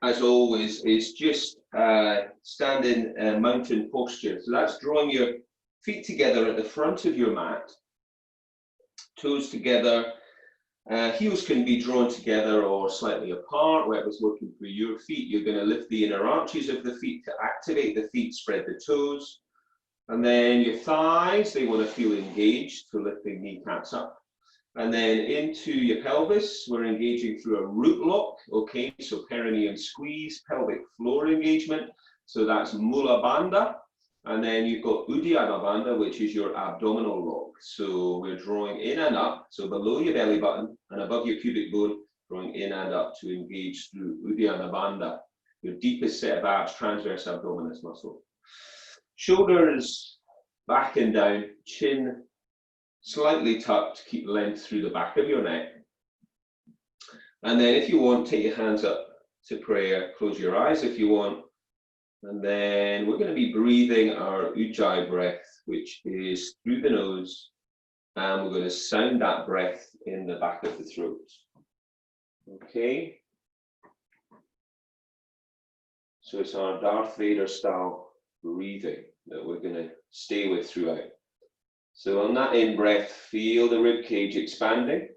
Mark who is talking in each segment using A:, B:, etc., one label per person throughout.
A: as always, is just standing mountain posture. So that's drawing your feet together at the front of your mat, toes together. Heels can be drawn together or slightly apart, whatever's working for your feet. You're going to lift the inner arches of the feet to activate the feet, spread the toes. And then your thighs, they want to feel engaged, so lifting kneecaps up. And then into your pelvis, we're engaging through a root lock, okay? So perineum squeeze, pelvic floor engagement. So that's Mula Bandha. And then you've got Uddiyana Bandha, which is your abdominal lock. So we're drawing in and up, so below your belly button and above your pubic bone, drawing in and up to engage through Uddiyana Bandha, your deepest set of abs, transverse abdominis muscle. Shoulders back and down, chin slightly tucked, keep length through the back of your neck. And then if you want, take your hands up to prayer, close your eyes if you want. And then we're going to be breathing our Ujjayi breath, which is through the nose, and we're going to sound that breath in the back of the throat. Okay? So it's our Darth Vader style breathing that we're going to stay with throughout. So on that in breath, feel the rib cage expanding,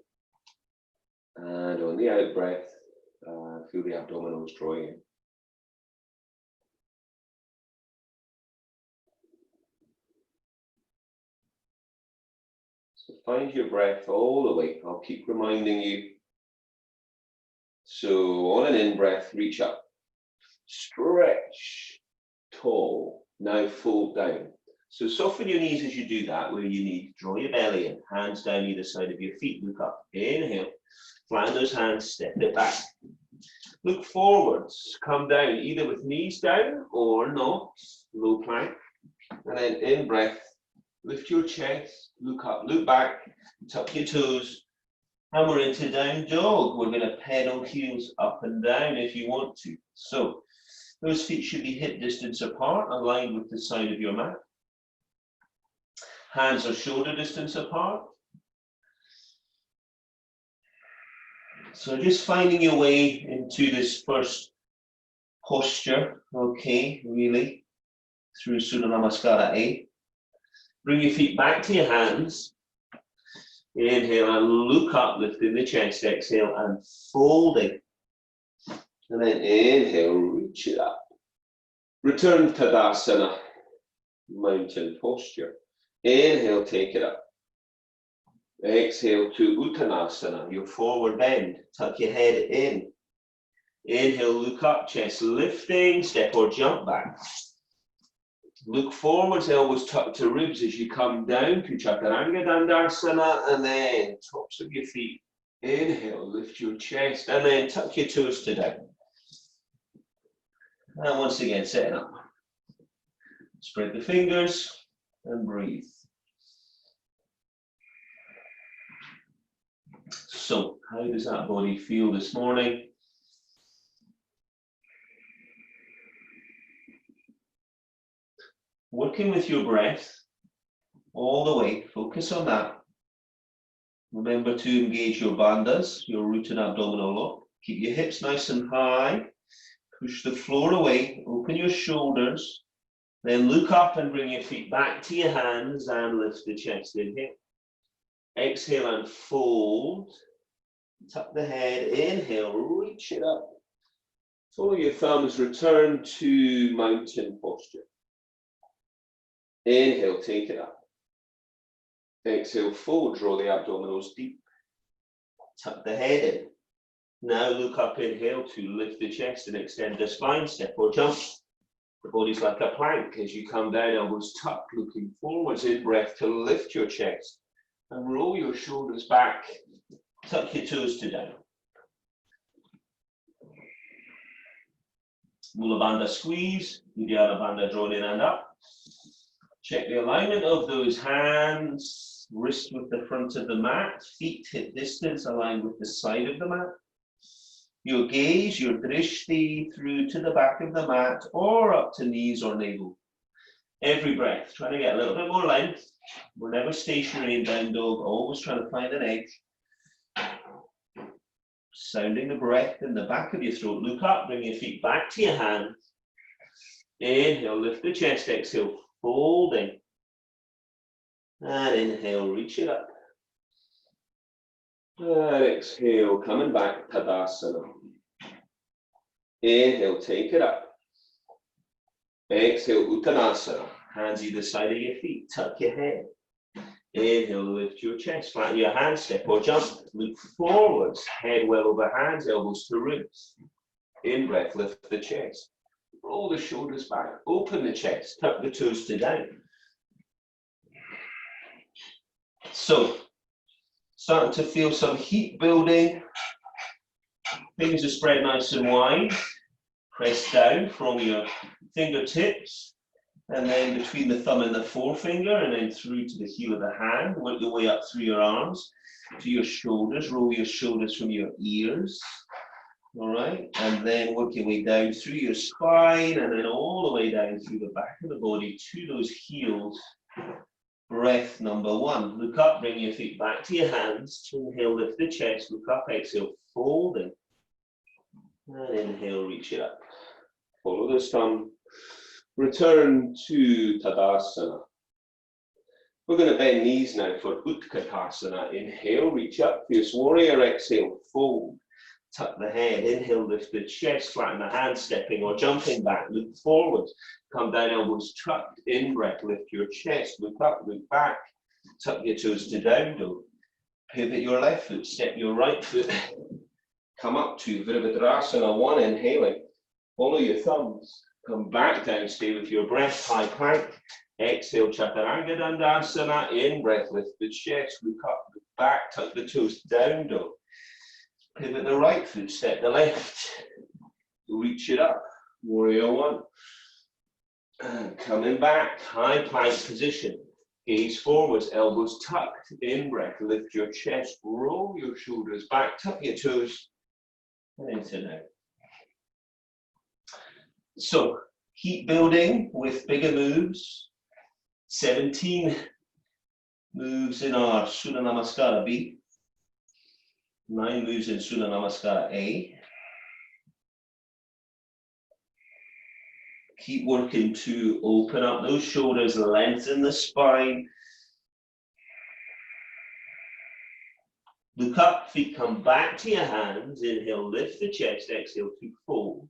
A: and on the out breath, feel the abdominals drawing in. So find your breath all the way. I'll keep reminding you. So on an in breath, reach up, stretch, tall. Now fold down. So soften your knees as you do that, where you need. Draw your belly in, hands down either side of your feet. Look up, inhale, flatten those hands, step it back. Look forwards, come down, either with knees down or not, low plank. And then in breath, lift your chest, look up, look back, tuck your toes, and we're into down dog. We're going to pedal heels up and down if you want to. So those feet should be hip distance apart, aligned with the side of your mat. Hands are shoulder distance apart. So just finding your way into this first posture, okay, really, through Surya Namaskara A. Bring your feet back to your hands. Inhale and look up, lifting the chest. Exhale and folding. And then inhale, reach it up. Return to Tadasana, mountain posture. Inhale, take it up. Exhale to Uttanasana, your forward bend. Tuck your head in. Inhale, look up, chest lifting, step or jump back. Look forwards, elbows tucked to ribs as you come down to Chaturanga Dandasana, and then tops of your feet. Inhale, lift your chest, and then tuck your toes to down. And once again, setting up. Spread the fingers and breathe. So, how does that body feel this morning? Working with your breath all the way, focus on that. Remember to engage your bandhas, your root and abdominal lock. Keep your hips nice and high. Push the floor away, open your shoulders. Then look up and bring your feet back to your hands and lift the chest. Inhale. Exhale and fold. Tuck the head. Inhale, reach it up. Follow your thumbs, return to mountain posture. Inhale, take it up. Exhale, fold, draw the abdominals deep. Tuck the head in. Now look up, inhale to lift the chest and extend the spine, step or jump. The body's like a plank as you come down, elbows tucked, looking forwards in breath to lift your chest and roll your shoulders back. Tuck your toes to down. Mula Bandha squeeze, Uddiyana Bandha drawn in and up. Check the alignment of those hands, wrist with the front of the mat, feet hip distance aligned with the side of the mat. Your gaze, your drishti through to the back of the mat or up to knees or navel. Every breath, trying to get a little bit more length. We're never stationary in down dog, always trying to find an edge. Sounding the breath in the back of your throat. Look up, bring your feet back to your hands. Inhale, lift the chest, exhale, folding. And inhale, reach it up. And exhale, coming back, Tadasana. Inhale, take it up. Exhale, Uttanasana. Hands either side of your feet, tuck your head. Inhale, lift your chest, flatten your hands, step or jump. Look forwards, head well over hands, elbows to ribs. In breath, lift the chest. Roll the shoulders back, open the chest, tuck the toes to down. So, starting to feel some heat building. Things are spread nice and wide. Press down from your fingertips, and then between the thumb and the forefinger, and then through to the heel of the hand. Work your way up through your arms to your shoulders. Roll your shoulders from your ears. All right, and then work your way down through your spine, and then all the way down through the back of the body to those heels. Breath number one. Look up, bring your feet back to your hands. Inhale, lift the chest. Look up, exhale, folding. And inhale, reach it up. Follow this thumb. Return to Tadasana. We're going to bend knees now for Utkatasana. Inhale, reach up. Fierce warrior. Exhale, fold. Tuck the head. Inhale, lift the chest. Flatten the hands, stepping or jumping back. Look forward. Come down, elbows tucked. In breath, lift your chest. Look up, look back. Tuck your toes to down dog. Pivot your left foot. Step your right foot. Come up to Virabhadrasana 1, inhaling. Follow your thumbs. Come back down, stay with your breath, high plank. Exhale, Chaturanga Dandasana. In breath, lift the chest, look up, look back, tuck the toes, down dog. Pivot the right foot, step the left. Reach it up, warrior 1. And coming back, high plank position. Gaze forwards, elbows tucked. In breath, lift your chest, roll your shoulders back, tuck your toes. And into now. So, heat building with bigger moves. 17 moves in our Surya Namaskara B. 9 moves in Surya Namaskara A. Keep working to open up those shoulders, lengthen the spine. Look up, feet come back to your hands. Inhale, lift the chest, exhale to fold.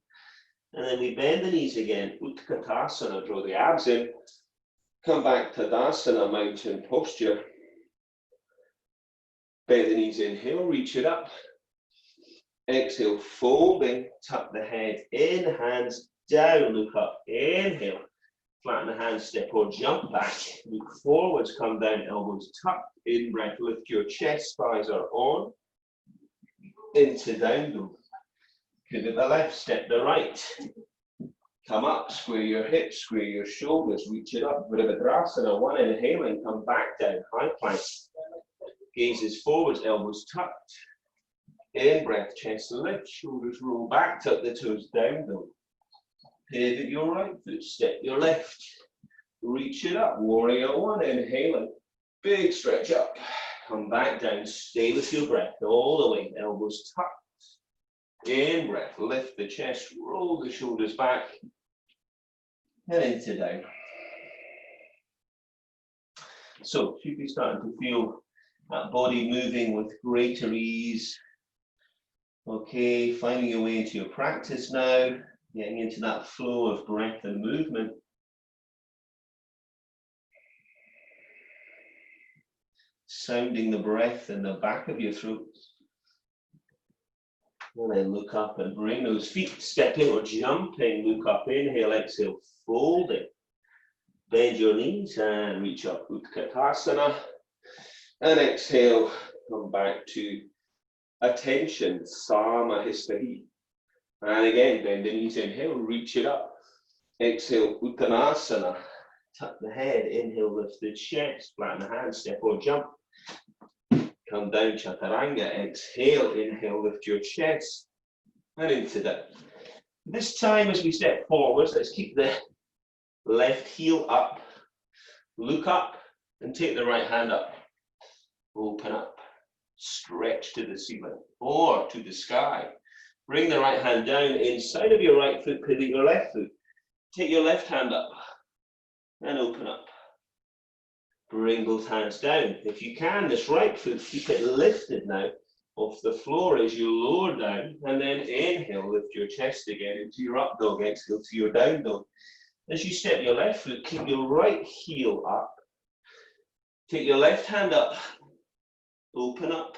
A: And then we bend the knees again. Utkatasana, draw the abs in. Come back to Tadasana, mountain posture. Bend the knees, inhale, reach it up. Exhale, folding, tuck the head in, hands down, look up, inhale. Flatten the hands, step or jump back. Look forwards, come down, elbows tucked. In breath, lift your chest, thighs are on. Into down dog. Pivot the left, step the right. Come up, square your hips, square your shoulders, reach it up. Virabhadrasana 1, inhaling, come back down, high plank. Gazes forwards, elbows tucked. In breath, chest lift, shoulders roll back, tuck the toes down dog. Pivot your right foot, step your left. Reach it up, warrior 1, inhaling. Big stretch up. Come back down, stay with your breath all the way, elbows tucked. In breath, lift the chest, roll the shoulders back. And into down. So, should be starting to feel that body moving with greater ease. Okay, finding your way into your practice now. Getting into that flow of breath and movement. Sounding the breath in the back of your throat. And then look up and bring those feet stepping or jumping. Look up, inhale, exhale, folding. Bend your knees and reach up, Utkatasana. And exhale, come back to attention, Samahistari. And again, bend the knees, inhale, reach it up. Exhale, Uttanasana. Tuck the head, inhale, lift the chest, flatten the hands, step or jump. Come down, Chaturanga, exhale, inhale, lift your chest. And into that. This time as we step forwards, let's keep the left heel up. Look up and take the right hand up. Open up. stretch to the ceiling or to the sky. Bring the right hand down inside of your right foot, pivot your left foot. Take your left hand up and open up. Bring both hands down. If you can, this right foot, keep it lifted now off the floor as you lower down, and then inhale, lift your chest again into your up dog, exhale to your down dog. As you step your left foot, keep your right heel up. Take your left hand up, open up,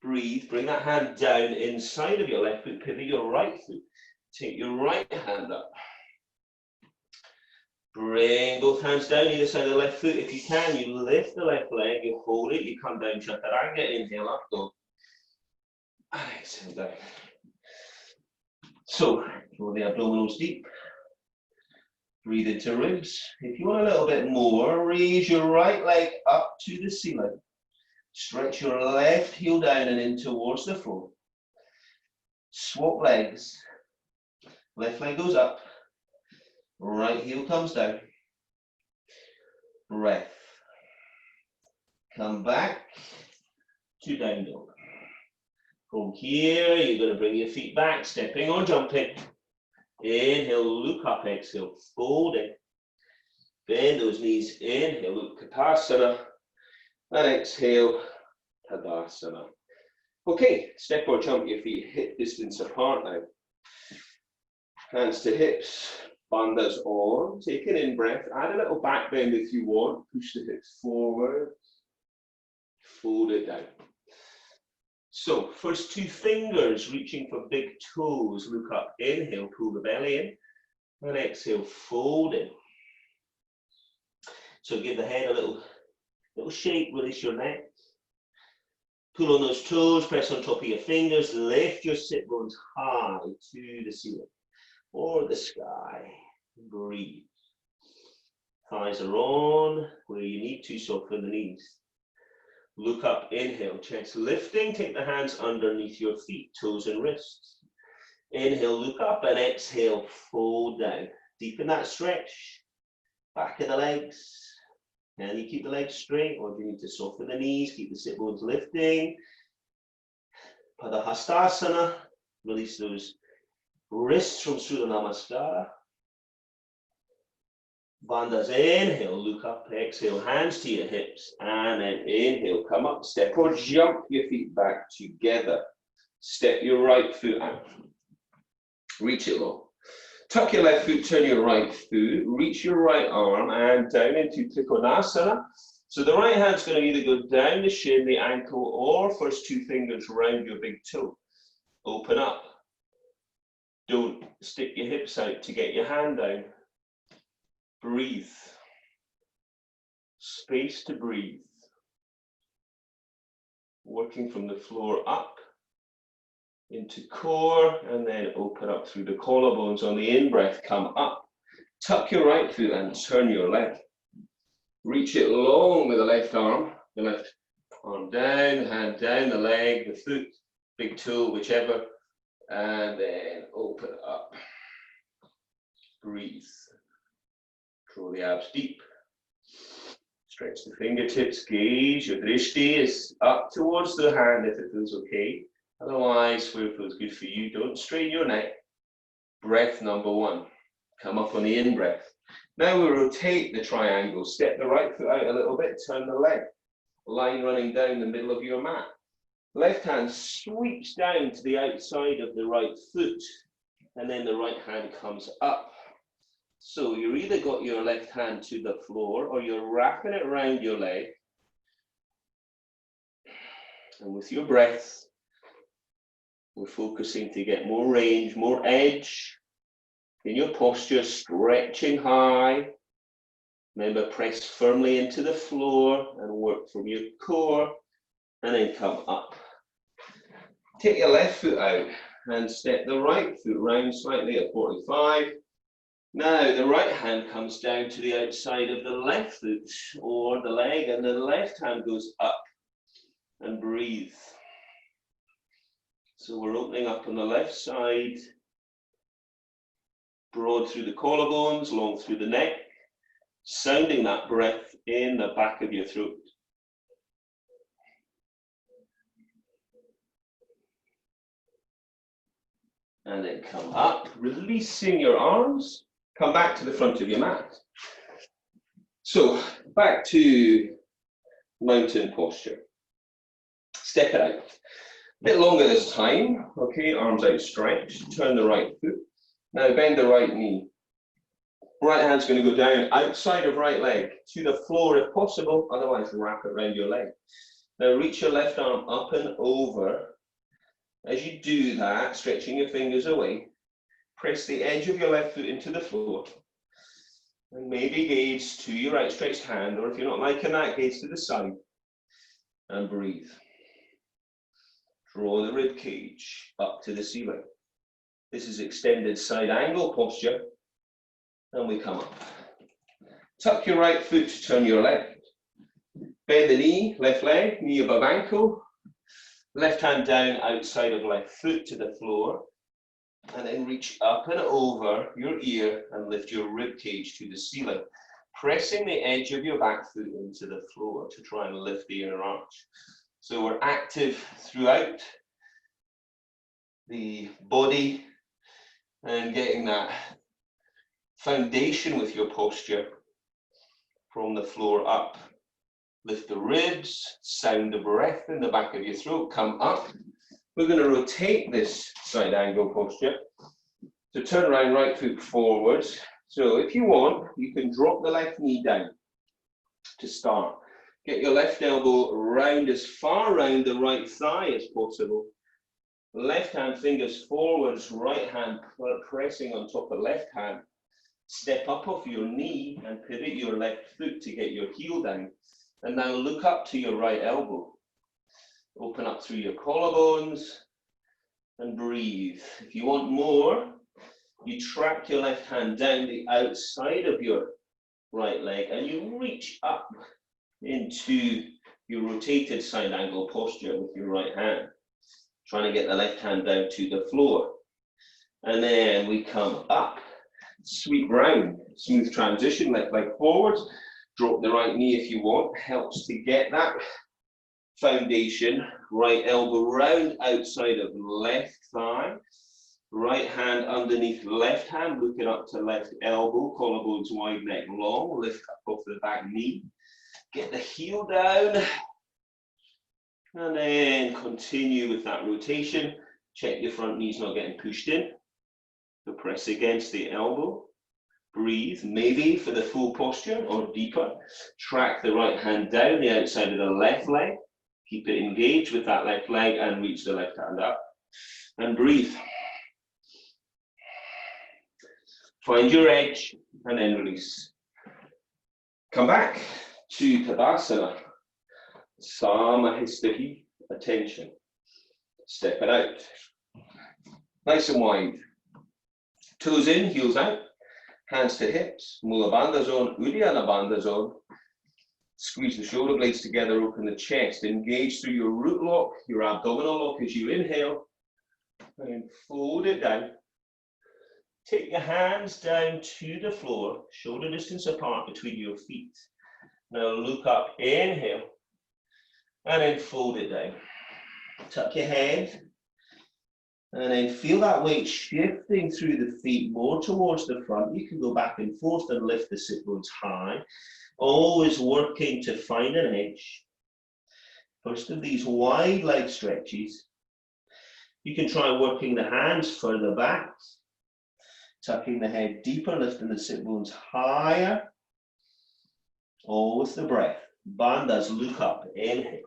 A: breathe, bring that hand down inside of your left foot, pivot your right foot. Take your right hand up. Bring both hands down either side of the left foot. If you can, you lift the left leg, you hold it, you come down, chaturanga, inhale, up dog. And exhale down. So, draw the abdominals deep. Breathe into ribs. If you want a little bit more, raise your right leg up to the ceiling. Stretch your left heel down and in towards the floor. Swap legs. Left leg goes up. Right heel comes down. Breath. Come back to down dog. From here, you're going to bring your feet back, stepping or jumping. Inhale, look up, exhale, fold in. Bend those knees, inhale, Utkatasana. And exhale, Tadasana. Okay, step or jump your feet hip distance apart now. Hands to hips. Bandhas on, take an in-breath, add a little back bend if you want, push the hips forward, fold it down. So, first two fingers reaching for big toes, look up, inhale, pull the belly in, and exhale, fold in. So give the head a little shake, release your neck. Pull on those toes, press on top of your fingers, lift your sit bones high to the ceiling or the sky. Breathe. Thighs are on where you need to, soften the knees. Look up, inhale, chest lifting, take the hands underneath your feet, toes and wrists. Inhale, look up, and exhale, fold down. Deepen that stretch, back of the legs. Can you keep the legs straight, or do you need to soften the knees, keep the sit bones lifting? Padahastasana, release those wrists from Surya Namaskara. Bandhas, inhale, look up, exhale, hands to your hips, and then inhale, come up, step or jump your feet back together. Step your right foot out, reach it low. Tuck your left foot, turn your right foot, reach your right arm and down into Trikonasana. So the right hand's going to either go down the shin, the ankle, or first two fingers around your big toe. Open up. Don't stick your hips out to get your hand down. Breathe. Space to breathe. Working from the floor up into core, and then open up through the collarbones. On the in-breath, come up. Tuck your right foot and turn your leg. Reach it long with the left arm. The left arm down, hand down, the leg, the foot, big toe, whichever. And then open up. Breathe. Draw the abs deep. Stretch the fingertips, gaze. Your drishti is up towards the hand if it feels okay. Otherwise, where it feels good for you, don't strain your neck. Breath number one. Come up on the in-breath. Now we rotate the triangle. Step the right foot out a little bit, turn the leg. Line running down the middle of your mat. Left hand sweeps down to the outside of the right foot, and then the right hand comes up. So you're either got your left hand to the floor or you're wrapping it around your leg. And with your breath, we're focusing to get more range, more edge in your posture, stretching high. Remember, press firmly into the floor and work from your core, and then come up. Take your left foot out and step the right foot round slightly at 45. Now the right hand comes down to the outside of the left foot or the leg, and the left hand goes up, and breathe. So we're opening up on the left side, broad through the collarbones, long through the neck, sounding that breath in the back of your throat. And then come up, releasing your arms, come back to the front of your mat. So back to mountain posture. Step it out. A bit longer this time, okay, arms outstretched, turn the right foot. Now bend the right knee. Right hand's going to go down outside of right leg to the floor if possible, otherwise wrap it around your leg. Now reach your left arm up and over. As you do that, stretching your fingers away, press the edge of your left foot into the floor. And maybe gaze to your outstretched hand, or if you're not liking that, gaze to the side. And breathe. Draw the rib cage up to the ceiling. This is extended side angle posture. And we come up. Tuck your right foot, turn your left. Bend the knee, left leg, knee above ankle. Left hand down outside of left foot to the floor. And then reach up and over your ear and lift your rib cage to the ceiling. Pressing the edge of your back foot into the floor to try and lift the inner arch. So we're active throughout the body and getting that foundation with your posture from the floor up. Lift the ribs, sound the breath in the back of your throat, come up. We're going to rotate this side angle posture. So turn around, right foot forwards. So if you want, you can drop the left knee down to start. Get your left elbow round as far round the right thigh as possible. Left hand fingers forwards, right hand pressing on top of left hand. Step up off your knee and pivot your left foot to get your heel down. And now look up to your right elbow. Open up through your collarbones and breathe. If you want more, you track your left hand down the outside of your right leg and you reach up into your rotated side angle posture with your right hand. Trying to get the left hand down to the floor. And then we come up, sweep round, smooth transition, left leg forwards. Drop the right knee if you want, helps to get that foundation. Right elbow round outside of left thigh. Right hand underneath left hand, looking up to left elbow, collarbones wide, neck long, lift up off the back knee. Get the heel down. And then continue with that rotation. Check your front knees not getting pushed in. So press against the elbow. Breathe, maybe for the full posture or deeper. Track the right hand down the outside of the left leg. Keep it engaged with that left leg and reach the left hand up. And breathe. Find your edge and then release. Come back to Tadasana. Samahistahi, attention. Step it out. Nice and wide. Toes in, heels out. Hands to hips, Mula Bandha zone, Uddiyana Bandha zone. Squeeze the shoulder blades together, open the chest. Engage through your root lock, your abdominal lock as you inhale. And fold it down. Take your hands down to the floor, shoulder distance apart between your feet. Now look up, inhale. And then fold it down. Tuck your head. And then feel that weight shifting through the feet more towards the front. You can go back and forth and lift the sit bones high. Always working to find an edge. First of these wide leg stretches. You can try working the hands further back. Tucking the head deeper, lifting the sit bones higher. All with the breath. Bandhas, look up, inhale.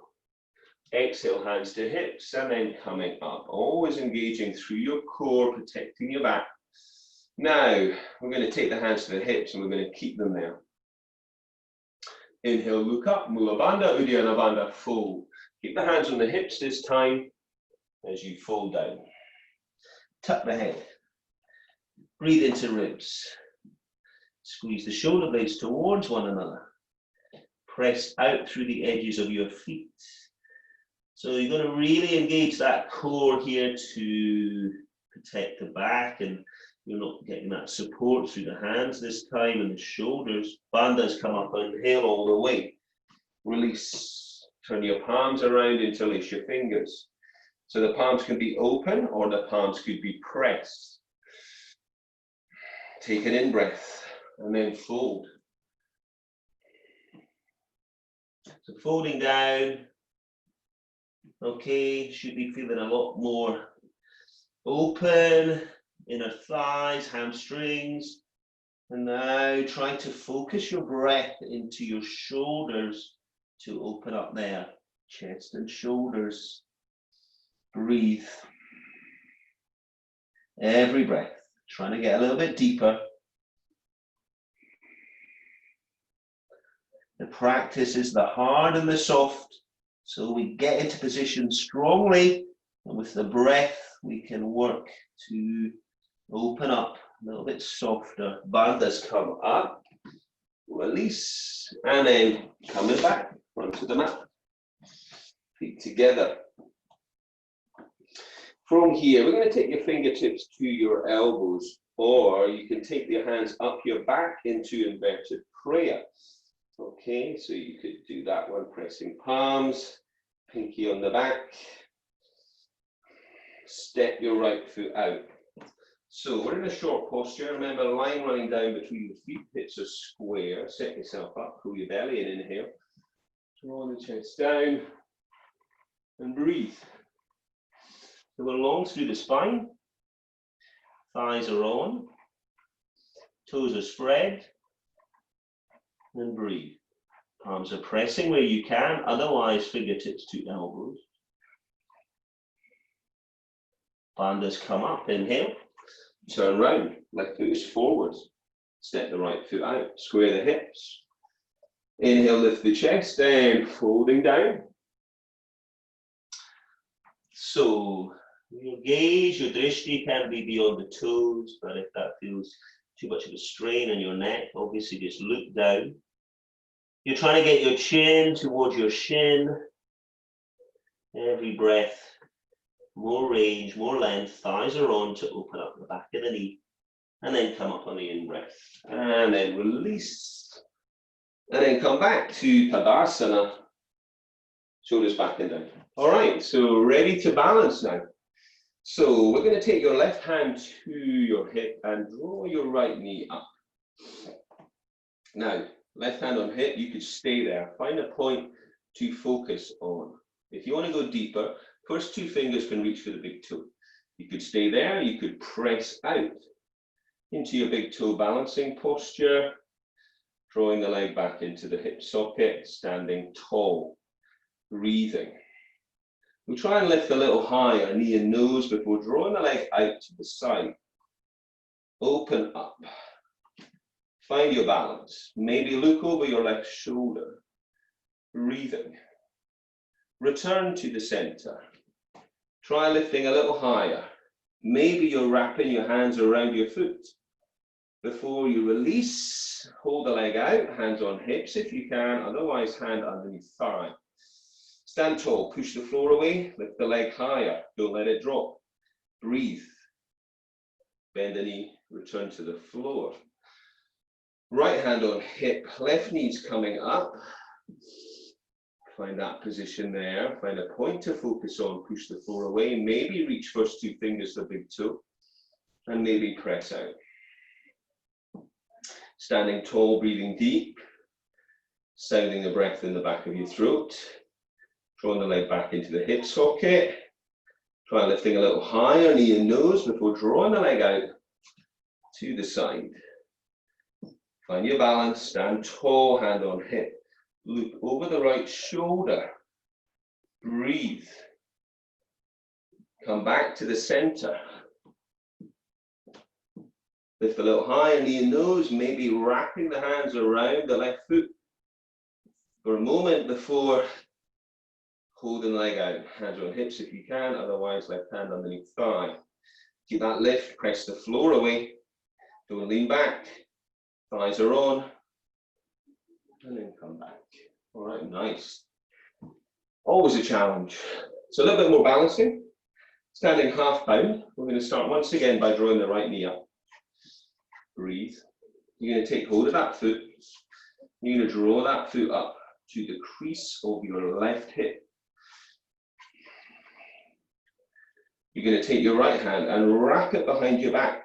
A: Exhale, hands to hips, and then coming up. Always engaging through your core, protecting your back. Now, we're going to take the hands to the hips and we're going to keep them there. Inhale, look up, Mula Bandha, Uddiyana Bandha, fold. Keep the hands on the hips this time as you fold down. Tuck the head. Breathe into ribs. Squeeze the shoulder blades towards one another. Press out through the edges of your feet. So you're going to really engage that core here to protect the back, and you're not getting that support through the hands this time and the shoulders. Bandhas come up, inhale all the way. Release. Turn your palms around, interlace your fingers. So the palms can be open or the palms could be pressed. Take an in-breath and then fold. So folding down, okay, should be feeling a lot more open, inner thighs, hamstrings. And now try to focus your breath into your shoulders to open up there, chest and shoulders. Breathe. Every breath, trying to get a little bit deeper. The practice is the hard and the soft, so we get into position strongly, and with the breath, we can work to open up a little bit softer. Bandhas come up, release, and then coming back onto the mat. Feet together. From here, we're going to take your fingertips to your elbows, or you can take your hands up your back into inverted prayer. Okay, so you could do that one, pressing palms, pinky on the back. Step your right foot out. So we're in a short posture. Remember, line running down between the feet, hips are square. Set yourself up, pull your belly in, inhale. Draw the chest down and breathe. So we're long through the spine. Thighs are on. Toes are spread. And breathe. Palms are pressing where you can, otherwise fingertips to elbows. Bandhas come up, inhale. Turn round, left foot is forwards. Step the right foot out, square the hips. Inhale, lift the chest, then folding down. So your gaze, your drishti can be beyond the toes, but if that feels too much of a strain on your neck, obviously just look down. You're trying to get your chin towards your shin. Every breath, more range, more length. Thighs are on to open up the back of the knee. And then come up on the in-breath. And then release. And then come back to Tadasana. Shoulders back and down. All right, so ready to balance now. So we're going to take your left hand to your hip and draw your right knee up. Now, left hand on hip, you could stay there. Find a point to focus on. If you want to go deeper, first two fingers can reach for the big toe. You could stay there, you could press out into your big toe balancing posture, drawing the leg back into the hip socket, standing tall, breathing. We try and lift a little higher, knee and nose, before drawing the leg out to the side. Open up. Find your balance. Maybe look over your left shoulder. Breathing. Return to the center. Try lifting a little higher. Maybe you're wrapping your hands around your foot. Before you release, hold the leg out, hands on hips if you can, otherwise hand underneath thigh. Stand tall, push the floor away, lift the leg higher, don't let it drop. Breathe. Bend the knee, return to the floor. Right hand on hip, left knee's coming up. Find that position there, find a point to focus on, push the floor away, maybe reach first two fingers to the big toe, and maybe press out. Standing tall, breathing deep, sounding the breath in the back of your throat. Drawing the leg back into the hip socket. Try lifting a little higher, knee and nose, before drawing the leg out to the side. Find your balance, stand tall, hand on hip. Look over the right shoulder. Breathe. Come back to the center. Lift a little higher, knee and nose, maybe wrapping the hands around the left foot for a moment before holding the leg out. Hands on hips if you can, otherwise left hand underneath thigh. Keep that lift, press the floor away. Don't lean back. Thighs are on. And then come back. All right, nice. Always a challenge. So a little bit more balancing. Standing half bound. We're going to start once again by drawing the right knee up. Breathe. You're going to take hold of that foot. You're going to draw that foot up to the crease of your left hip. You're going to take your right hand and wrap it behind your back.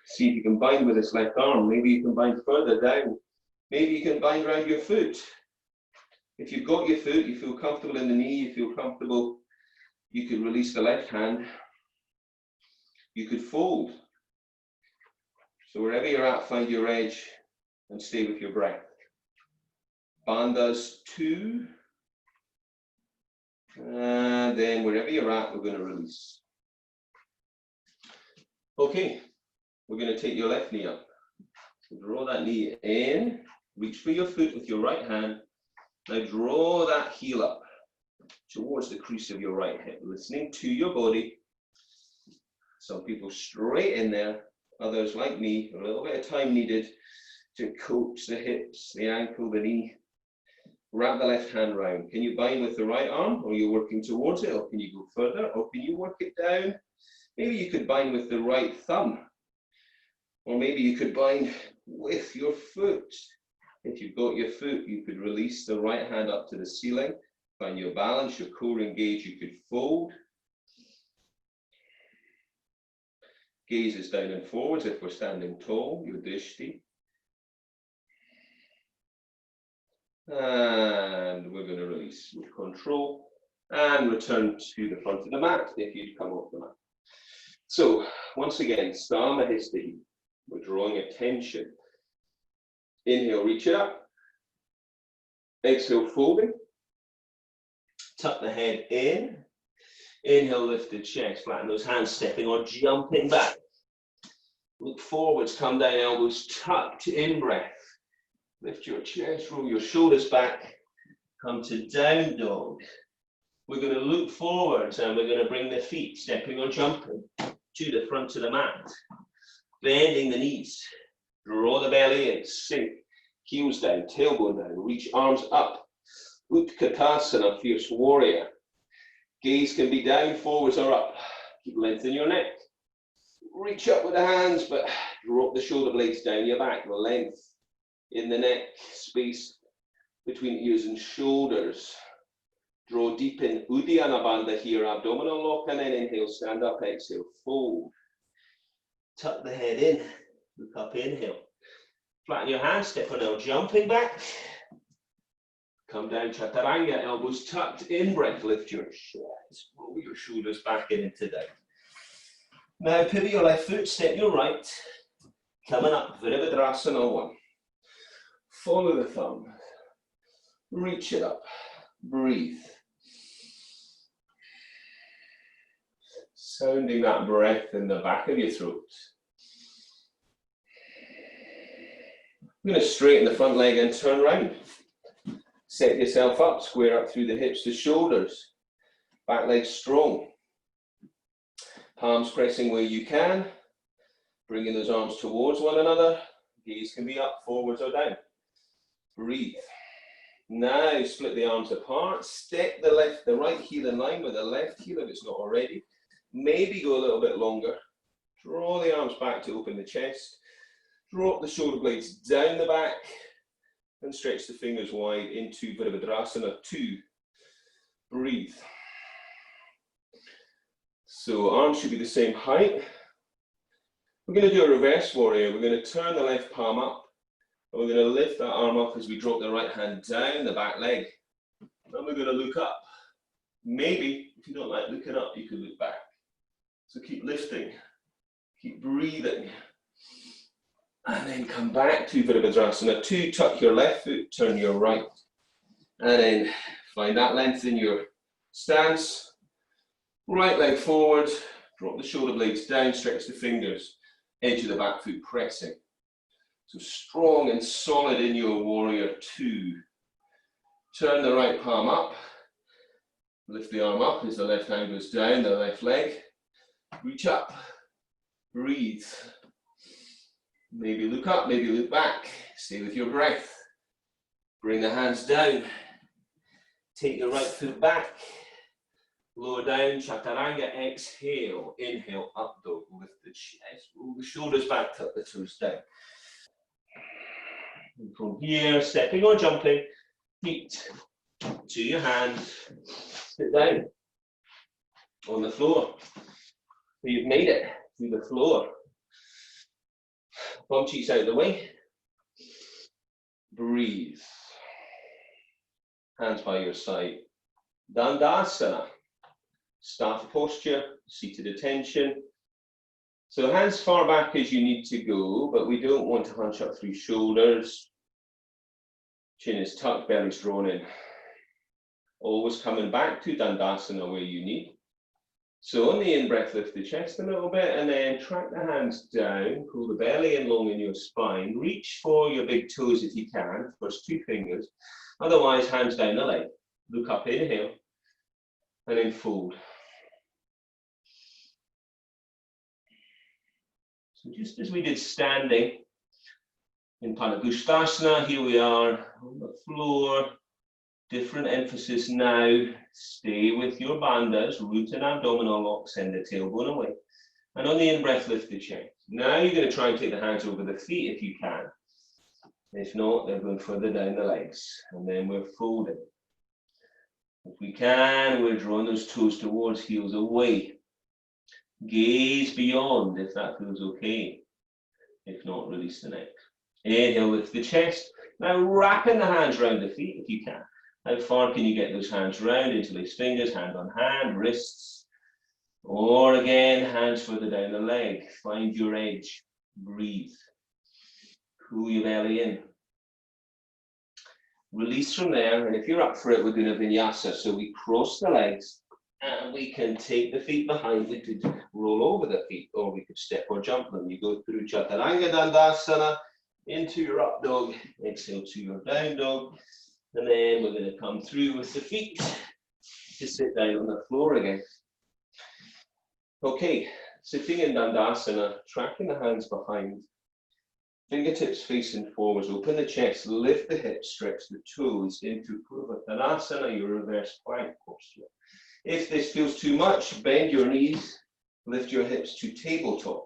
A: See if you can bind with this left arm. Maybe you can bind further down. Maybe you can bind around your foot. If you've got your foot, you feel comfortable in the knee, you feel comfortable, you could release the left hand. You could fold. So wherever you're at, find your edge and stay with your breath. Bandhas 2. And then wherever you're at, we're going to release. Okay, we're going to take your left knee up. So draw that knee in, reach for your foot with your right hand. Now draw that heel up towards the crease of your right hip, listening to your body. Some people straight in there, others like me, a little bit of time needed to coax the hips, the ankle, the knee. Wrap the left hand round. Can you bind with the right arm, or are you working towards it, or can you go further, or can you work it down? Maybe you could bind with the right thumb, or maybe you could bind with your foot. If you've got your foot, you could release the right hand up to the ceiling, find your balance, your core engaged, you could fold. Gaze is down and forwards if we're standing tall, your drishti. And we're going to release with control and return to the front of the mat if you'd come off the mat. So once again, Stamahisthi, we're drawing attention. Inhale, reach it up. Exhale, folding. Tuck the head in. Inhale, lift the chest, flatten those hands, stepping or jumping back. Look forwards, come down, elbows tucked in breath. Lift your chest, roll your shoulders back, come to down dog. We're going to look forwards and we're going to bring the feet, stepping or jumping, to the front of the mat. Bending the knees, draw the belly in, sink, heels down, tailbone down, reach arms up. Utkatasana, fierce warrior. Gaze can be down, forwards or up. Keep length in your neck. Reach up with the hands, but drop the shoulder blades down your back. Length in the neck, space between ears and shoulders. Draw deep in Uddiyana Bandha here, abdominal lock, and then inhale, stand up, exhale, fold. Tuck the head in, look up, inhale. Flatten your hands, step on now, jumping back. Come down, Chaturanga, elbows tucked in, breath, lift your chest, roll your shoulders back in into down. Now pivot your left foot, step your right, coming up, Virabhadrasana 1. Follow the thumb, reach it up, breathe. Sounding that breath in the back of your throat. I'm going to straighten the front leg and turn round. Set yourself up, square up through the hips to shoulders. Back leg strong. Palms pressing where you can. Bringing those arms towards one another. Gaze can be up, forwards or down. Breathe. Now split the arms apart. Step the right heel in line with the left heel if it's not already. Maybe go a little bit longer. Draw the arms back to open the chest. Drop the shoulder blades down the back. And stretch the fingers wide into Virabhadrasana 2. Breathe. So arms should be the same height. We're going to do a reverse warrior. We're going to turn the left palm up. And we're going to lift that arm up as we drop the right hand down the back leg. Then we're going to look up. Maybe, if you don't like looking up, you can look back. So keep lifting. Keep breathing. And then come back to Virabhadrasana 2, tuck your left foot, turn your right. And then find that length in your stance. Right leg forward, drop the shoulder blades down, stretch the fingers, edge of the back foot pressing. So strong and solid in your warrior 2. Turn the right palm up, lift the arm up as the left hand goes down, the left leg. Reach up, breathe. Maybe look up, maybe look back. Stay with your breath. Bring the hands down. Take the right foot back. Lower down, Chaturanga, exhale. Inhale, up dog, lift the chest. Roll the shoulders back, tuck the toes down. And from here, stepping or jumping, feet to your hands. Sit down. on the floor. So you've made it to the floor. Bum cheeks out of the way. Breathe. Hands by your side. Dandasana. Staff posture, seated attention. So hands far back as you need to go, but we don't want to hunch up through shoulders. Chin is tucked, belly's drawn in. Always coming back to Dandasana where you need. So on the in-breath, lift the chest a little bit and then track the hands down, pull the belly in long in your spine, reach for your big toes if you can, first 2 fingers, otherwise hands down the leg. Look up, inhale, and then fold. So just as we did standing in Panagustasana, here we are on the floor. Different emphasis now. Stay with your bandhas, root and abdominal lock, send the tailbone away. And on the in-breath, lift the chest. Now you're going to try and take the hands over the feet if you can. If not, they're going further down the legs. And then we're folding. If we can, we're drawing those toes towards, heels away. Gaze beyond if that feels okay. If not, release the neck. Inhale, lift the chest. Now wrapping the hands around the feet if you can. How far can you get those hands round? Interlace fingers, hand on hand, wrists. Or again, hands further down the leg. Find your edge. Breathe. Pull your belly in. Release from there. And if you're up for it, we're doing a vinyasa. So we cross the legs and we can take the feet behind. We could roll over the feet or we could step or jump them. You go through Chaturanga Dandasana into your up dog. Exhale to your down dog. And then we're going to come through with the feet to sit down on the floor again. Okay, sitting in Dandasana, tracking the hands behind, fingertips facing forwards, open the chest, lift the hips, stretch the toes into Purvattanasana, your reverse plank posture. If this feels too much, bend your knees, lift your hips to tabletop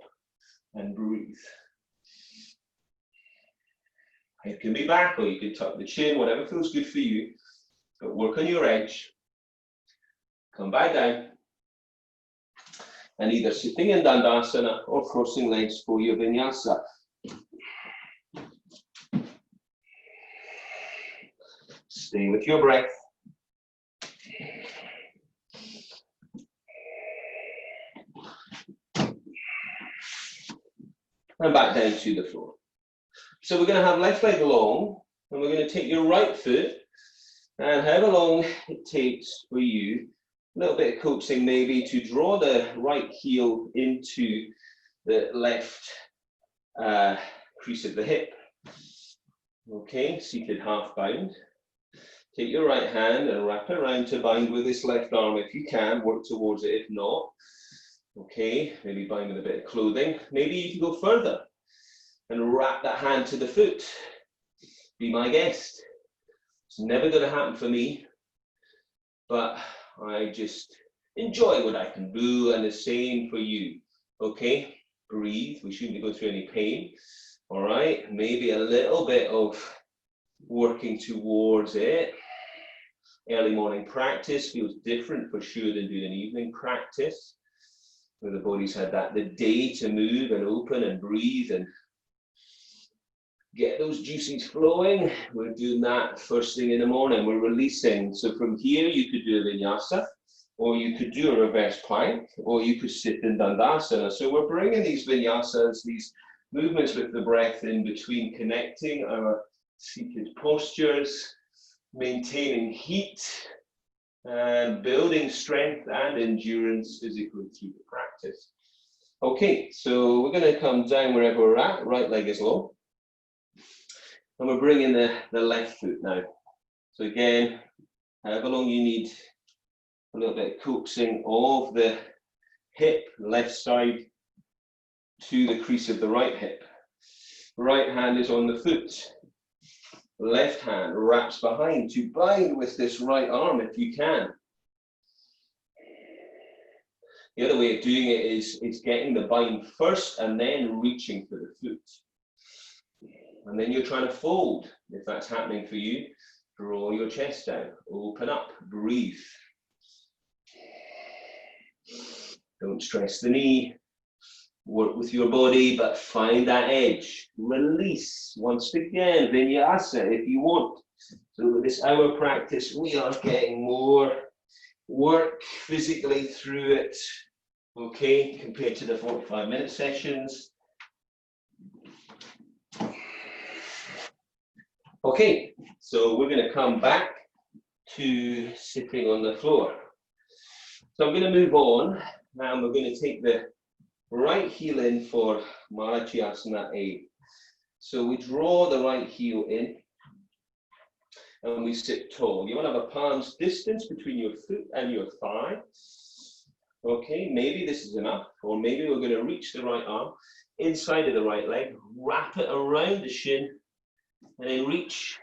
A: and breathe. It can be back or you can tuck the chin, whatever feels good for you, but work on your edge. Come back down and either sitting in Dandasana or crossing legs for your vinyasa. Stay with your breath. And back down to the floor. So we're going to have left leg long, and we're going to take your right foot, and however long it takes for you, a little bit of coaxing maybe to draw the right heel into the left crease of the hip. Okay, seated half bound. Take your right hand and wrap it around to bind with this left arm if you can, work towards it if not. Okay, maybe bind with a bit of clothing. Maybe you can go further and wrap that hand to the foot. Be my guest. It's never going to happen for me, but I just enjoy what I can do, and the same for you. Okay, breathe. We shouldn't go through any pain. All right, maybe a little bit of working towards it. Early morning practice feels different for sure than doing an evening practice, where the body's had the day to move and open and breathe and get those juices flowing. We're doing that first thing in the morning. We're releasing. So from here, you could do a vinyasa, or you could do a reverse plank, or you could sit in Dandasana. So we're bringing these vinyasas, these movements with the breath in between, connecting our seated postures, maintaining heat, and building strength and endurance physically through the practice. Okay, so we're going to come down wherever we're at. Right leg is low. And we're bringing the left foot now. So again, however long you need, a little bit of coaxing of the hip, left side, to the crease of the right hip. Right hand is on the foot. Left hand wraps behind to bind with this right arm if you can. The other way of doing it is getting the bind first and then reaching for the foot. And then you're trying to fold. If that's happening for you, draw your chest down, open up, breathe. Don't stress the knee. Work with your body, but find that edge. Release. Once again, vinyasa if you want. So with this hour practice, we are getting more work physically through it, okay, compared to the 45-minute sessions. Okay, so we're going to come back to sitting on the floor. So I'm going to move on, and we're going to take the right heel in for Marachyasana A. So we draw the right heel in, and we sit tall. You want to have a palm's distance between your foot and your thigh. Okay, maybe this is enough, or maybe we're going to reach the right arm inside of the right leg, wrap it around the shin, and then reach.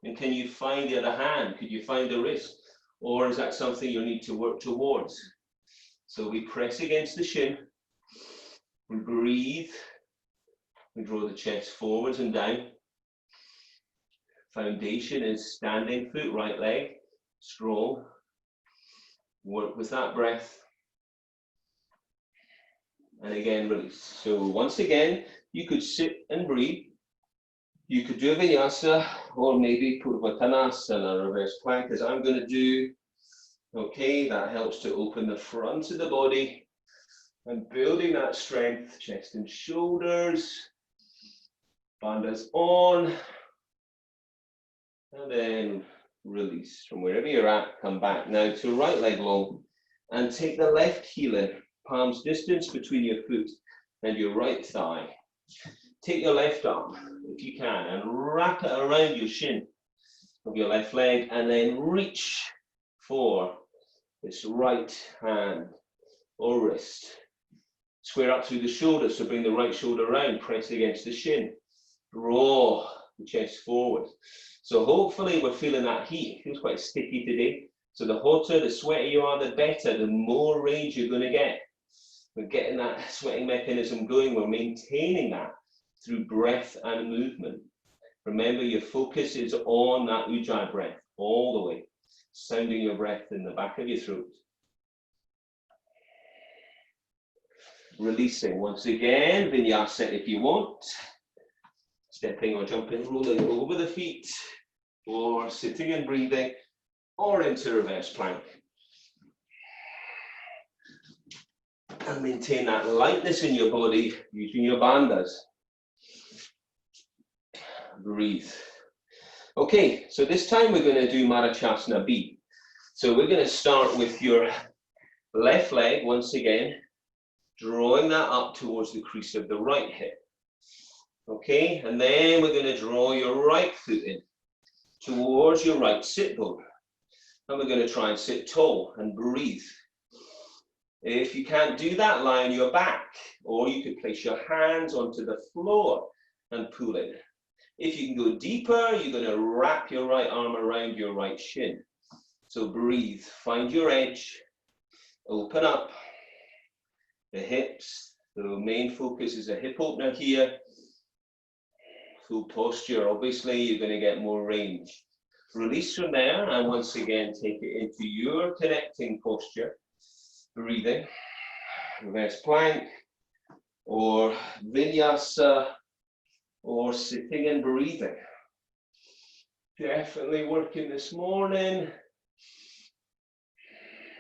A: And can you find the other hand? Could you find the wrist? Or is that something you need to work towards? So we press against the shin, we breathe, we draw the chest forwards and down. Foundation is standing foot, right leg, strong. Work with that breath. And again, release. So once again, you could sit and breathe. You could do a vinyasa, or maybe Purvattanasana, reverse plank, as I'm going to do. Okay, that helps to open the front of the body and building that strength, chest and shoulders. Bandhas on. And then release. From wherever you're at, come back now to right leg long and take the left heel in, palms distance between your foot and your right thigh. Take your left arm, if you can, and wrap it around your shin of your left leg, and then reach for this right hand or wrist. Square up through the shoulders, so bring the right shoulder round, press against the shin. Draw the chest forward. So hopefully we're feeling that heat. It feels quite sticky today. So the hotter, the sweatier you are, the better, the more range you're going to get. We're getting that sweating mechanism going. We're maintaining that through breath and movement. Remember, your focus is on that ujjayi breath all the way, sounding your breath in the back of your throat. Releasing once again, vinyasa if you want. Stepping or jumping, rolling over the feet, or sitting and breathing, or into reverse plank. And maintain that lightness in your body using your bandhas. Breathe. Okay, so this time we're going to do Marachyasana B. So we're going to start with your left leg once again, drawing that up towards the crease of the right hip. Okay, and then we're going to draw your right foot in towards your right sit bone. And we're going to try and sit tall and breathe. If you can't do that, lie on your back, or you could place your hands onto the floor and pull in. If you can go deeper, you're going to wrap your right arm around your right shin. So breathe, find your edge, open up the hips. The main focus is a hip opener here. Full posture, obviously, you're going to get more range. Release from there, and once again, take it into your connecting posture. Breathing, reverse plank, or vinyasa, or sitting and breathing. Definitely working this morning.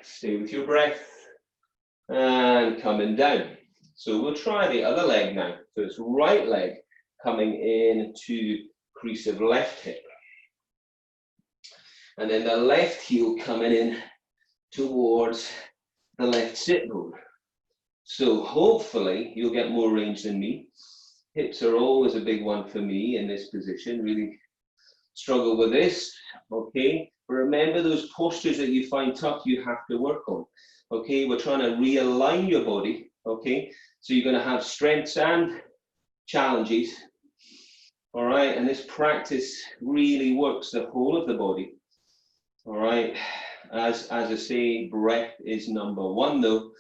A: Stay with your breath, and coming down. So we'll try the other leg now. So it's right leg coming into crease of left hip. And then the left heel coming in towards the left sit bone. So hopefully you'll get more range than me. Hips are always a big one for me in this position, really struggle with this, okay? But remember those postures that you find tough, you have to work on, okay? We're trying to realign your body, okay? So you're gonna have strengths and challenges, all right? And this practice really works the whole of the body, all right? As I say, breath is number one though.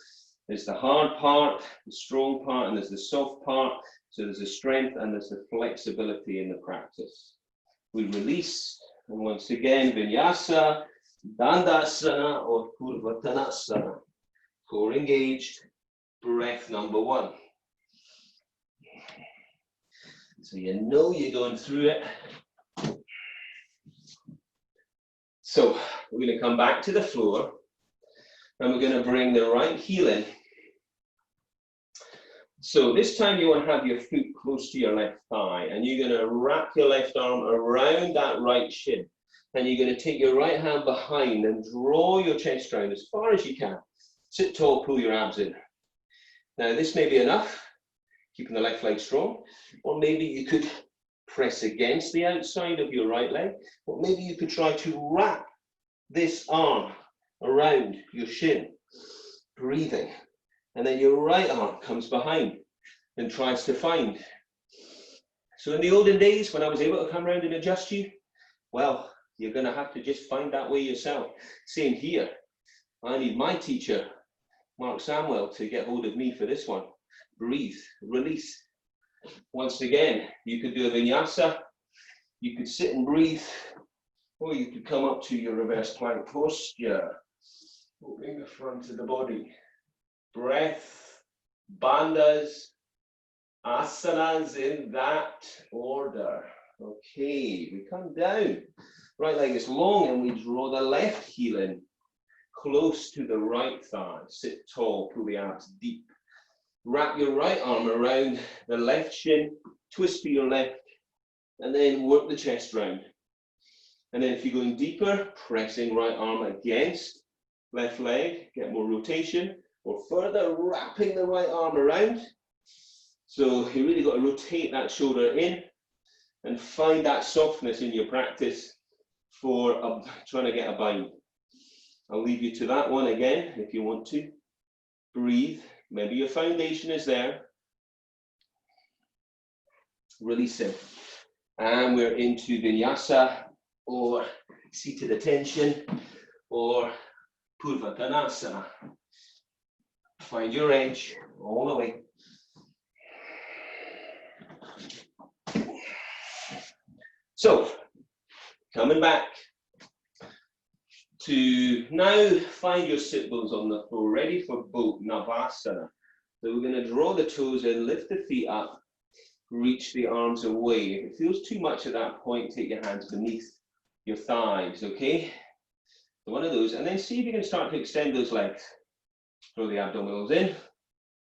A: There's the hard part, the strong part, and there's the soft part. So there's the strength and there's the flexibility in the practice. We release, and once again, vinyasa, dandasana, or purvattanasana. core engaged, breath number 1. So you know you're going through it. So we're going to come back to the floor and we're going to bring the right heel in. So this time you want to have your foot close to your left thigh and you're going to wrap your left arm around that right shin. And you're going to take your right hand behind and draw your chest round as far as you can. Sit tall, pull your abs in. Now this may be enough, keeping the left leg strong, or maybe you could press against the outside of your right leg, or maybe you could try to wrap this arm around your shin, breathing, and then your right arm comes behind and tries to find. So in the olden days, when I was able to come around and adjust you, well, you're going to have to just find that way yourself. Same here. I need my teacher, Mark Samwell, to get hold of me for this one. Breathe, release. Once again, you could do a vinyasa, you could sit and breathe, or you could come up to your reverse plank posture, opening the front of the body. Breath, bandhas, asanas in that order. Okay, we come down. Right leg is long and we draw the left heel in, close to the right thigh. Sit tall, pull the abs deep. Wrap your right arm around the left shin, twist to your left, and then work the chest round. And then if you're going deeper, pressing right arm against left leg, get more rotation, or further wrapping the right arm around. So you really got to rotate that shoulder in and find that softness in your practice for trying to get a bind. I'll leave you to that one again if you want to. Breathe. Maybe your foundation is there. Releasing. And we're into vinyasa or seated attention or purvatanasana. Find your edge all the way. So, coming back to now find your sit bones on the floor, ready for both Navasana. So we're going to draw the toes in, lift the feet up, reach the arms away. If it feels too much at that point, take your hands beneath your thighs, okay? So one of those, and then see if you can start to extend those legs. Throw the abdominals in,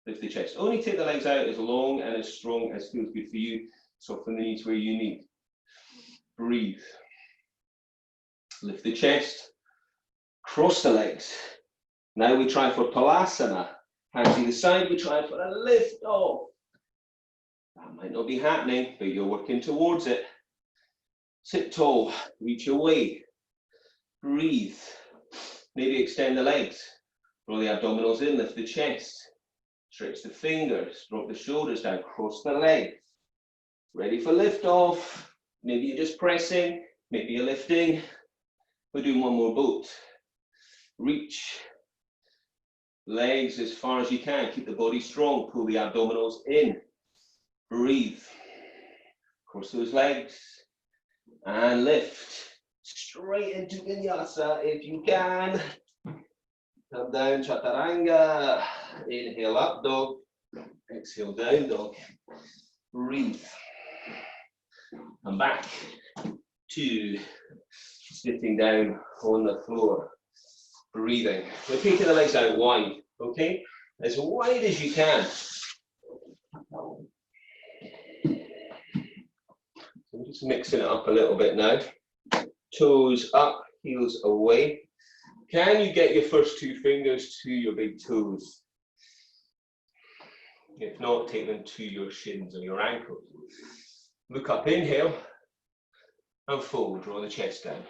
A: lift the chest. Only take the legs out as long and as strong as feels good for you. Soften the knees where you need. Breathe. Lift the chest. Cross the legs. Now we try for Palasana. Hands either side, we try for a lift off. That might not be happening, but you're working towards it. Sit tall, reach away. Breathe. Maybe extend the legs. Roll the abdominals in, lift the chest. Stretch the fingers, drop the shoulders down, cross the legs. Ready for lift off. Maybe you're just pressing, maybe you're lifting. We're doing one more boat. Reach. Legs as far as you can. Keep the body strong. Pull the abdominals in. Breathe. Cross those legs. And lift. Straight into vinyasa if you can. Come down, chaturanga. Inhale up, dog. Exhale down, dog. Breathe. Come back to sitting down on the floor. Breathing. We're taking the legs out wide, okay? As wide as you can. So I'm just mixing it up a little bit now. Toes up, heels away. Can you get your first two fingers to your big toes? If not, take them to your shins or your ankles. Look up, inhale, and fold, draw the chest down.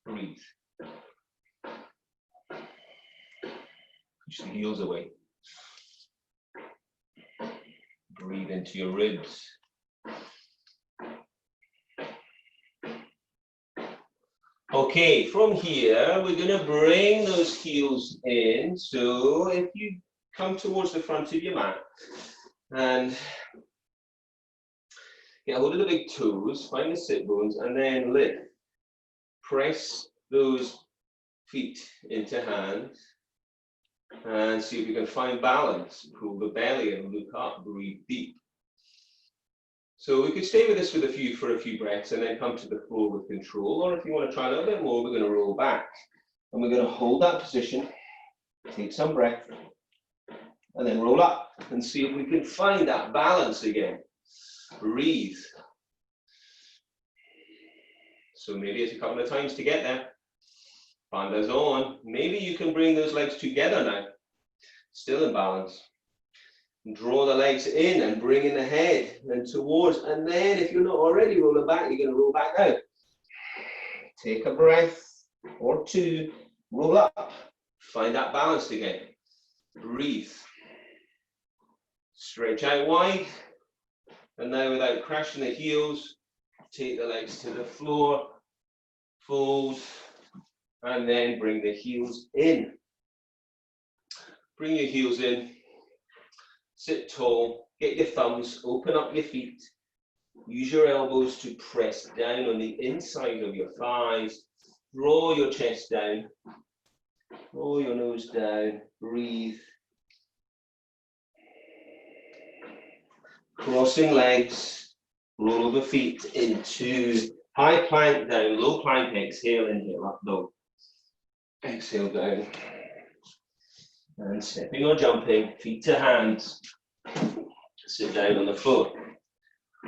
A: Breathe. Push the heels away. Breathe into your ribs. Okay, from here, we're going to bring those heels in. So if you come towards the front of your mat and get hold of the big toes, find the sit bones, and then lift. Press those feet into hands. And see if you can find balance. Pull the belly and look up, breathe deep. So we could stay with this for a few breaths and then come to the floor with control. Or if you want to try a little bit more, we're going to roll back. And we're going to hold that position, take some breath, and then roll up and see if we can find that balance again. Breathe. So maybe it's a couple of times to get there. Pandas on. Maybe you can bring those legs together now. Still in balance. Draw the legs in and bring in the head and towards. And then if you're not already rolling back, you're going to roll back out. Take a breath or two. Roll up. Find that balance again. Breathe. Stretch out wide. And now without crashing the heels, take the legs to the floor. Fold. And then bring the heels in. Bring your heels in. Sit tall, get your thumbs, open up your feet. Use your elbows to press down on the inside of your thighs. Draw your chest down. Roll your nose down. Breathe. Crossing legs. Roll the feet into high plank down, low plank, exhale, inhale, up dog. Exhale down. And stepping or jumping, feet to hands. Sit down on the floor.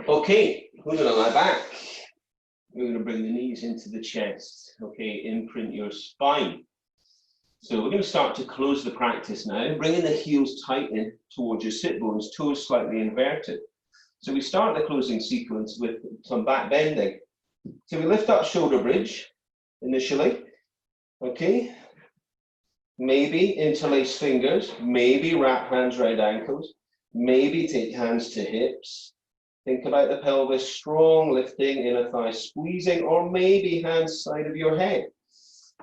A: Okay, we're going to lie back. We're going to bring the knees into the chest. Okay, imprint your spine. So we're going to start to close the practice now, bringing the heels tight in towards your sit bones, toes slightly inverted. So we start the closing sequence with some back bending. So we lift up shoulder bridge initially. Okay. Maybe interlace fingers, maybe wrap hands around ankles, maybe take hands to hips. Think about the pelvis strong, lifting inner thigh squeezing, or maybe hands side of your head.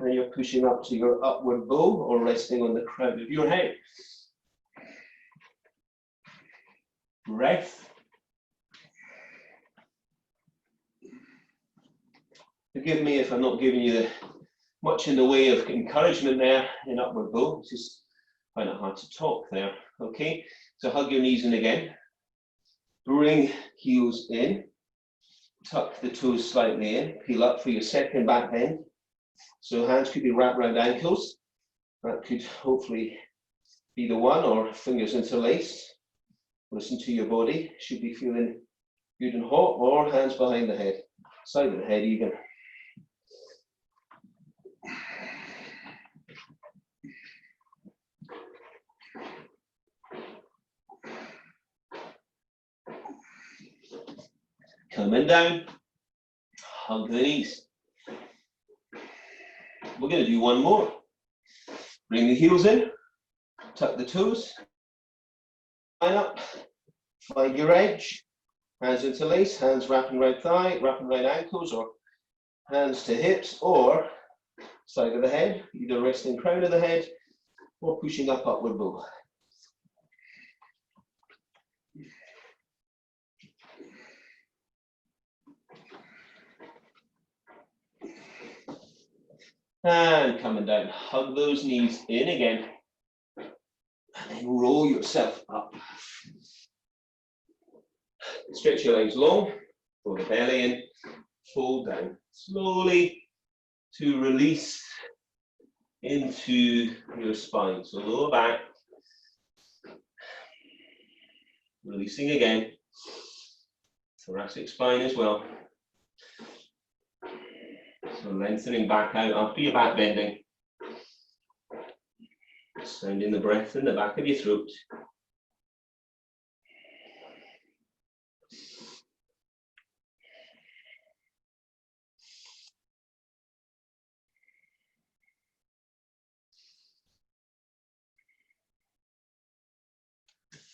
A: And you're pushing up to your upward bow or resting on the crown of your head. Breath. Forgive me if I'm not giving you much in the way of encouragement there in upward bow. It's just find it hard to talk there. Okay, so hug your knees in again. Bring heels in. Tuck the toes slightly in. Peel up for your second back bend. So hands could be wrapped around ankles. That could hopefully be the one, or fingers interlaced. Listen to your body. Should be feeling good and hot, or hands behind the head. Side of the head even. Coming down, hug the knees. We're going to do one more. Bring the heels in, tuck the toes, line up, find your edge, hands interlace, hands wrapping right thigh, wrapping right ankles, or hands to hips, or side of the head, either resting crown of the head, or pushing up upward bow. And coming down, hug those knees in again. And then roll yourself up. Stretch your legs long, pull the belly in, fold down slowly to release into your spine. So lower back, releasing again, thoracic spine as well. So lengthening back out after your back bending. Sounding the breath in the back of your throat.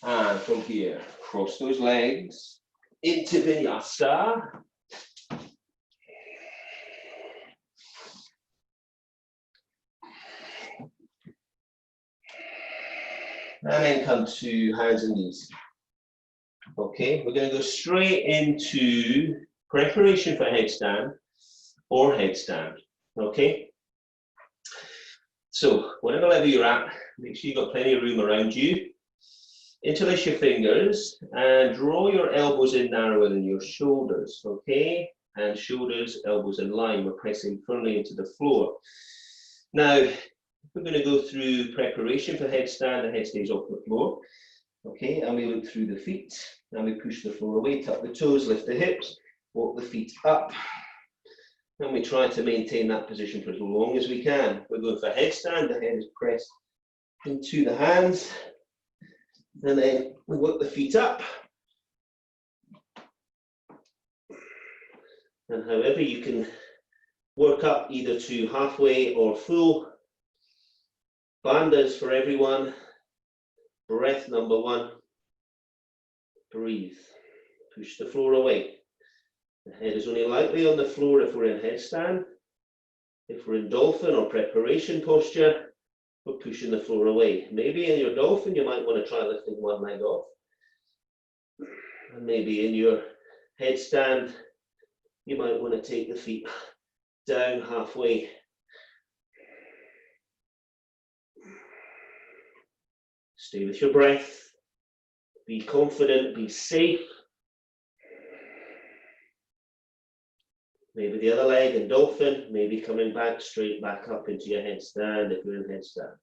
A: And from here, cross those legs into vinyasa. And then come to hands and knees. Okay, we're going to go straight into preparation for headstand or headstand. Okay, so whatever level you're at, make sure you've got plenty of room around you. Interlace your fingers and draw your elbows in narrower than your shoulders, okay? And shoulders, elbows in line. We're pressing firmly into the floor. Now, we're going to go through preparation for headstand. The head stays off the floor, okay? And we look through the feet, and we push the floor away, tuck the toes, lift the hips, walk the feet up. And we try to maintain that position for as long as we can. We're going for headstand. The head is pressed into the hands. And then we work the feet up. And however you can work up either to halfway or full. Bandhas for everyone. Breath number 1. Breathe. Push the floor away. The head is only lightly on the floor if we're in headstand. If we're in dolphin or preparation posture, we're pushing the floor away. Maybe in your dolphin, you might want to try lifting one leg off. And maybe in your headstand, you might want to take the feet down halfway. Stay with your breath. Be confident, be safe. Maybe the other leg in dolphin, maybe coming back straight back up into your headstand if you're in headstand.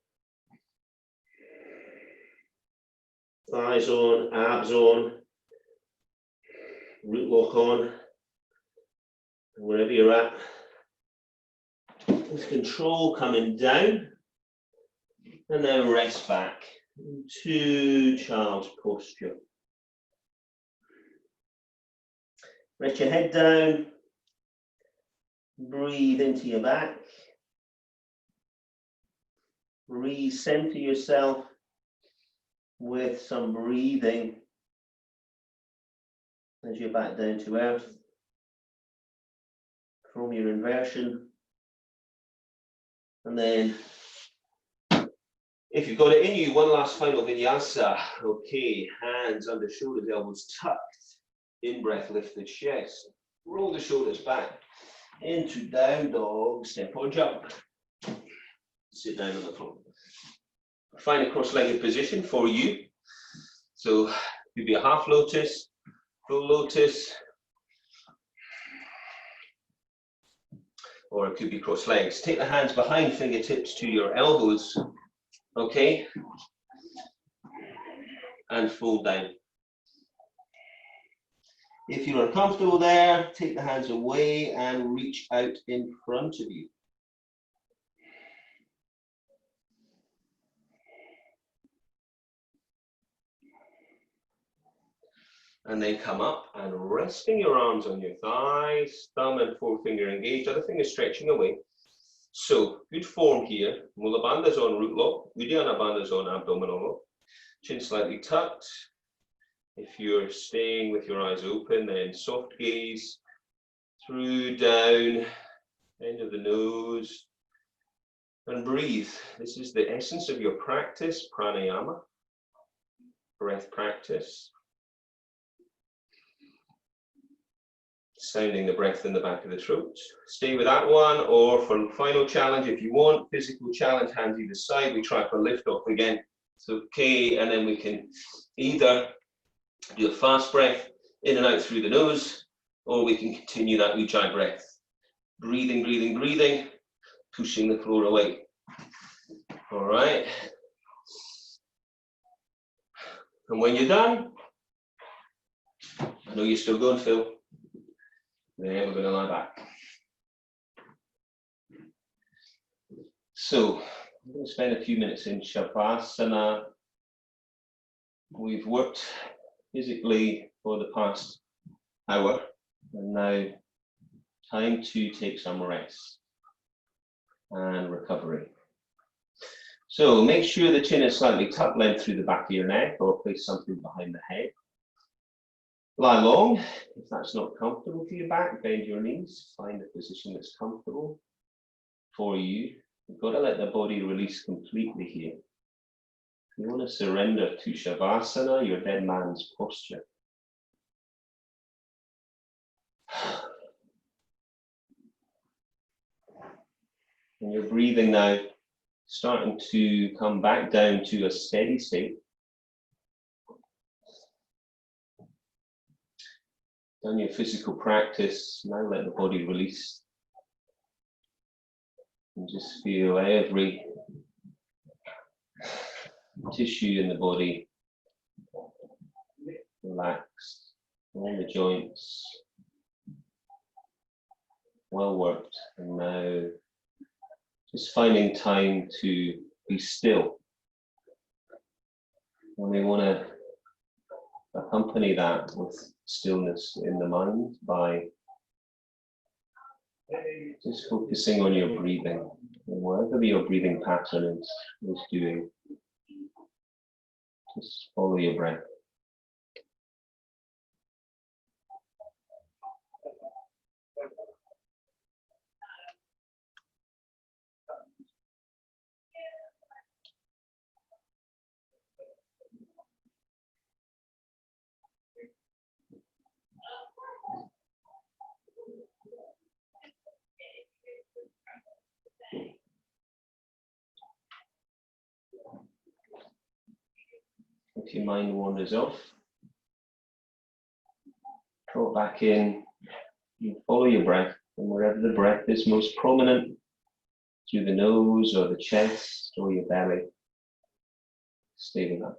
A: Thighs on, abs on, root lock on, and wherever you're at. With control coming down, and then rest back into child's posture. Let your head down. Breathe into your back. Recenter yourself with some breathing as you're back down to earth from your inversion. And then, if you've got it in you, one last final vinyasa. Okay, hands under shoulders, elbows tucked. In breath, lift the chest. Roll the shoulders back. Into down dog, step or jump. Sit down on the floor. Find a cross-legged position for you. So it could be a half lotus, full lotus, or it could be cross legs. Take the hands behind fingertips to your elbows, okay? And fold down. If you're uncomfortable there, take the hands away and reach out in front of you. And then come up and resting your arms on your thighs, thumb and forefinger engaged, other finger stretching away. So, good form here. Mula bandhas on root lock, Uddiyana bandhas on abdominal lock. Chin slightly tucked. If you're staying with your eyes open, then soft gaze through, down, end of the nose, and breathe. This is the essence of your practice, pranayama, breath practice. Sounding the breath in the back of the throat. Stay with that one, or for final challenge, if you want, physical challenge, hands either side, we try for lift off again. It's okay, and then we can either do a fast breath in and out through the nose, or we can continue that ujjayi breath. Breathing, breathing, breathing, pushing the floor away. All right. And when you're done, I know you're still going, Phil. Then we're going to lie back. So, I'm going to spend a few minutes in Shavasana. We've worked physically for the past hour, and now time to take some rest and recovery. So make sure the chin is slightly tucked, length through the back of your neck, or place something behind the head. Lie long. If that's not comfortable for your back, bend your knees. Find a position that's comfortable for you. You've got to let the body release completely here. You want to surrender to Shavasana, your dead man's posture. And you're breathing now starting to come back down to a steady state. Done your physical practice, now let the body release. And just feel every tissue in the body relaxed, all the joints well worked, and now just finding time to be still. And we want to accompany that with stillness in the mind by just focusing on your breathing, and whatever your breathing pattern is doing, just follow your breath. If your mind wanders off, draw it back in, you follow your breath, and wherever the breath is most prominent, through the nose or the chest or your belly, stay with that.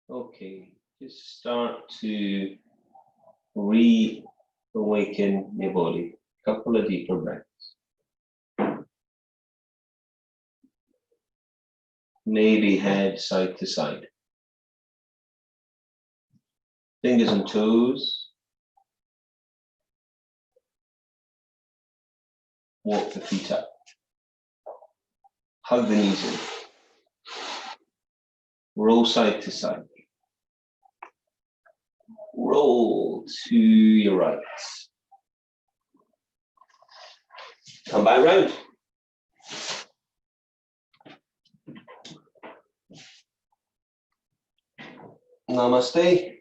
A: Okay, just start to reawaken your body. A couple of deeper breaths. Maybe head side to side. Fingers and toes. Walk the feet up. Hug the knees in. Roll side to side. Roll to your right. Come back round. Namaste.